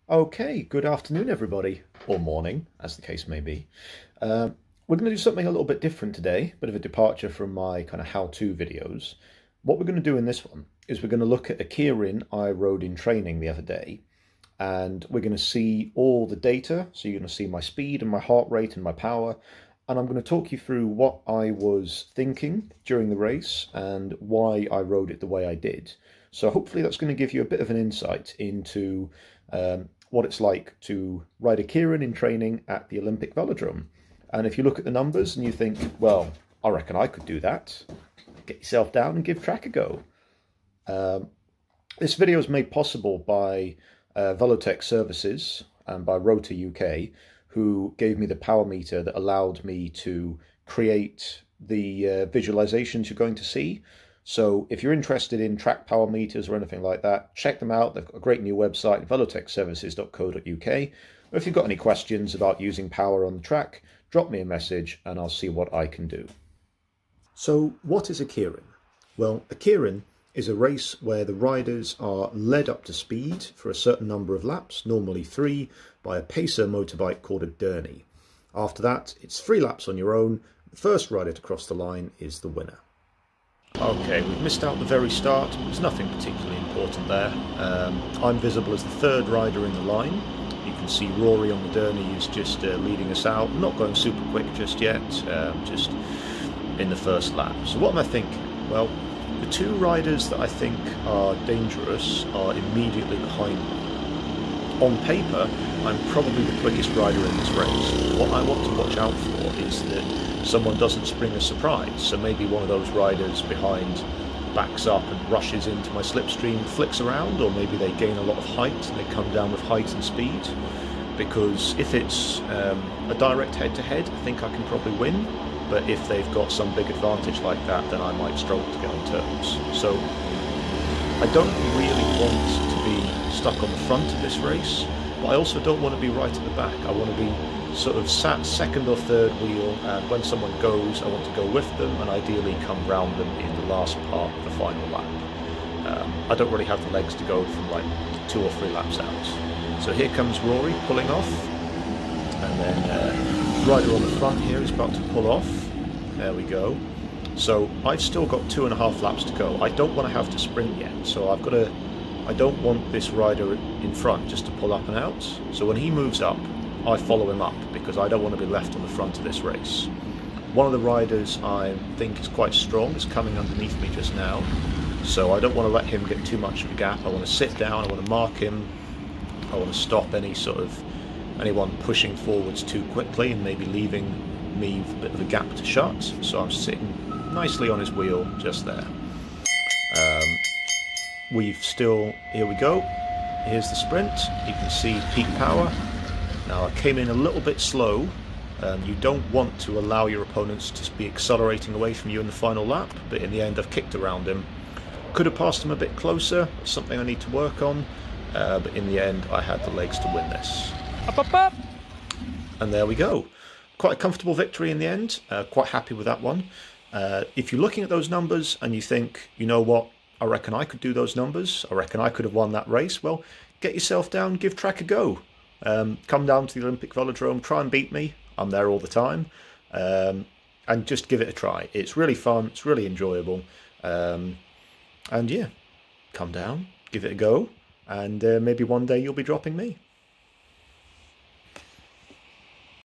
Okay, good afternoon, everybody, or morning, as the case may be. We're going to do something a little bit different today, bit of a departure from my kind of how-to videos. What we're going to do in this one is we're going to look at a Keirin I rode in training the other day, and we're going to see all the data. So you're going to see my speed and my heart rate and my power, and I'm going to talk you through what I was thinking during the race and why I rode it the way I did. So hopefully that's going to give you a bit of an insight into what it's like to ride a Keirin in training at the Olympic velodrome. And if you look at the numbers and you think, well, I reckon I could do that, get yourself down and give track a go. This video is made possible by Velotech Services and by Rota UK, who gave me the power meter that allowed me to create the visualizations you're going to see. So if you're interested in track power meters or anything like that, check them out. They've got a great new website, velotechservices.co.uk. Or if you've got any questions about using power on the track, drop me a message and I'll see what I can do. So what is a Keirin? Well, a Keirin is a race where the riders are led up to speed for a certain number of laps, normally 3, by a pacer motorbike called a Derny. After that, it's 3 laps on your own. The first rider to cross the line is the winner. Okay, we've missed out the very start. There's nothing particularly important there. I'm visible as the third rider in the line. You can see Rory on the Derny is just leading us out. Not going super quick just yet, just in the first lap. So what am I thinking? Well, the 2 riders that I think are dangerous are immediately behind me. On paper, I'm probably the quickest rider in this race. What I want to watch out for is that someone doesn't spring a surprise. So maybe one of those riders behind backs up and rushes into my slipstream, flicks around, or maybe they gain a lot of height and they come down with height and speed. Because if it's a direct head-to-head, I think I can probably win. But if they've got some big advantage like that, then I might struggle to get on terms. So I don't really want to be stuck on the front of this race, but I also don't want to be right at the back. I want to be sort of sat second or third wheel, and when someone goes, I want to go with them and ideally come round them in the last part of the final lap. I don't really have the legs to go from like 2 or 3 laps out. So here comes Rory pulling off, and then rider on the front here is about to pull off. There we go. So I've still got 2.5 laps to go. I don't want to have to sprint yet, so I don't want this rider in front just to pull up and out. So when he moves up, I follow him up because I don't want to be left on the front of this race. One of the riders I think is quite strong is coming underneath me just now, so I don't want to let him get too much of a gap. I want to sit down, I want to mark him, I want to stop anyone pushing forwards too quickly and maybe leaving me with a bit of a gap to shut. So I'm sitting nicely on his wheel just there. Here we go. Here's the sprint. You can see peak power. Now I came in a little bit slow. You don't want to allow your opponents to be accelerating away from you in the final lap, but in the end I've kicked around him. Could have passed him a bit closer, something I need to work on, but in the end I had the legs to win this. Up, up, up. And there we go. Quite a comfortable victory in the end, quite happy with that one. If you're looking at those numbers and you think, you know what, I reckon I could do those numbers, I reckon I could have won that race, well, get yourself down, give track a go. Come down to the Olympic velodrome, try and beat me, I'm there all the time, and just give it a try. It's really fun, it's really enjoyable, and yeah, come down, give it a go, and maybe one day you'll be dropping me.